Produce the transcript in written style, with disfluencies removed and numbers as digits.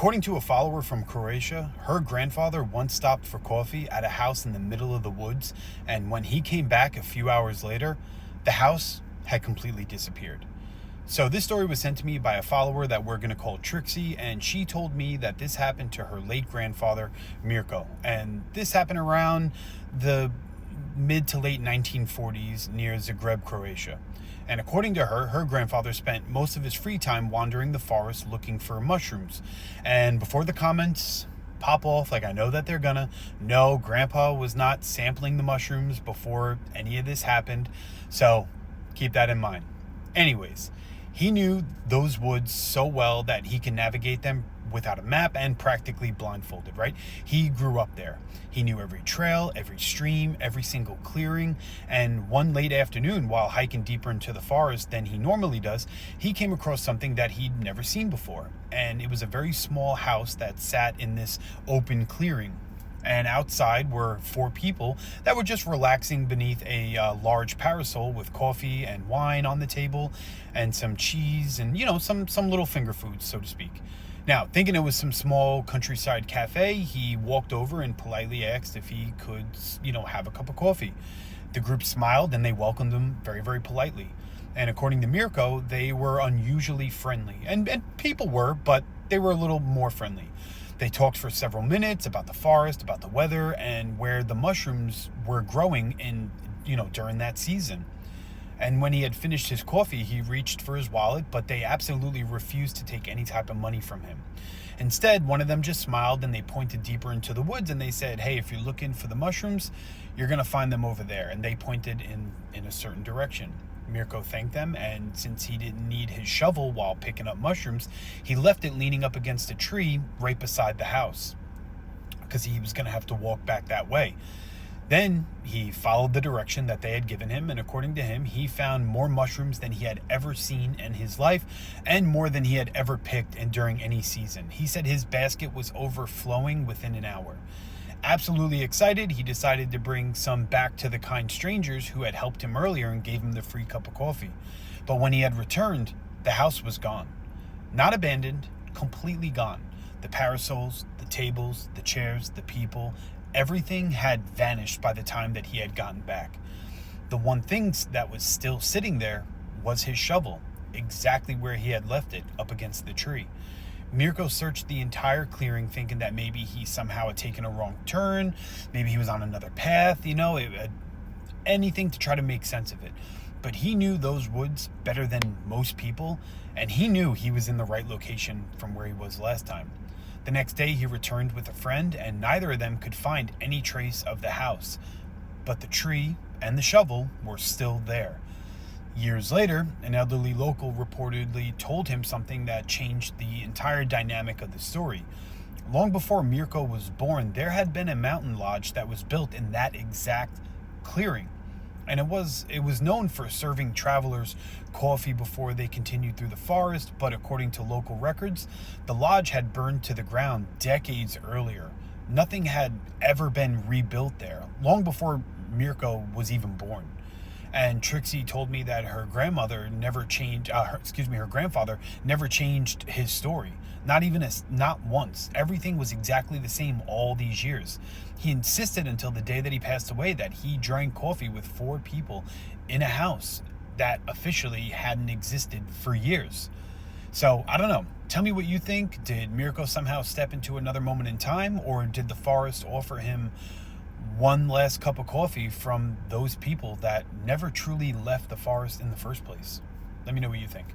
According to a follower from Croatia, her grandfather once stopped for coffee at a house in the middle of the woods, and when he came back a few hours later, the house had completely disappeared. So this story was sent to me by a follower that we're going to call Trixie, and she told me that this happened to her late grandfather, Mirko. And this happened around the mid to late 1940s near Zagreb, Croatia. And according to her, her grandfather spent most of his free time wandering the forest looking for mushrooms. And before the comments pop off, like I know that they're gonna, no, Grandpa was not sampling the mushrooms before any of this happened. So keep that in mind. Anyways, he knew those woods so well that he can navigate them without a map and practically blindfolded, right? He grew up there. He knew every trail, every stream, every single clearing. And one late afternoon, while hiking deeper into the forest than he normally does, he came across something that he'd never seen before. And it was a very small house that sat in this open clearing. And outside were four people that were just relaxing beneath a large parasol with coffee and wine on the table and some cheese and, some little finger foods, so to speak. Now, thinking it was some small countryside cafe, he walked over and politely asked if he could, have a cup of coffee. The group smiled and they welcomed him very, very politely. And according to Mirko, they were unusually friendly. And people were, but they were a little more friendly. They talked for several minutes about the forest, about the weather, and where the mushrooms were growing during that season. And when he had finished his coffee, he reached for his wallet, but they absolutely refused to take any type of money from him. Instead, one of them just smiled and they pointed deeper into the woods and they said, "Hey, if you're looking for the mushrooms, you're going to find them over there." And they pointed in a certain direction. Mirko thanked them, and since he didn't need his shovel while picking up mushrooms, he left it leaning up against a tree right beside the house because he was going to have to walk back that way. Then he followed the direction that they had given him, and according to him, he found more mushrooms than he had ever seen in his life and more than he had ever picked and during any season. He said his basket was overflowing within an hour. Absolutely excited, he decided to bring some back to the kind strangers who had helped him earlier and gave him the free cup of coffee. But when he had returned, the house was gone. Not abandoned, completely gone. The parasols, the tables, the chairs, the people, everything had vanished by the time that he had gotten back. The one thing that was still sitting there was his shovel, exactly where he had left it, up against the tree. Mirko searched the entire clearing thinking that maybe he somehow had taken a wrong turn, maybe he was on another path, anything to try to make sense of it. But he knew those woods better than most people, and he knew he was in the right location from where he was last time. The next day he returned with a friend, and neither of them could find any trace of the house. But the tree and the shovel were still there. Years later, an elderly local reportedly told him something that changed the entire dynamic of the story. Long before Mirko was born, there had been a mountain lodge that was built in that exact clearing. And it was known for serving travelers coffee before they continued through the forest, but according to local records, the lodge had burned to the ground decades earlier. Nothing had ever been rebuilt there, long before Mirko was even born. And Trixie told me that her grandfather never changed his story. Not once. Everything was exactly the same all these years. He insisted until the day that he passed away that he drank coffee with four people in a house that officially hadn't existed for years. So, I don't know. Tell me what you think. Did Mirko somehow step into another moment in time, or did the forest offer him one last cup of coffee from those people that never truly left the forest in the first place? Let me know what you think.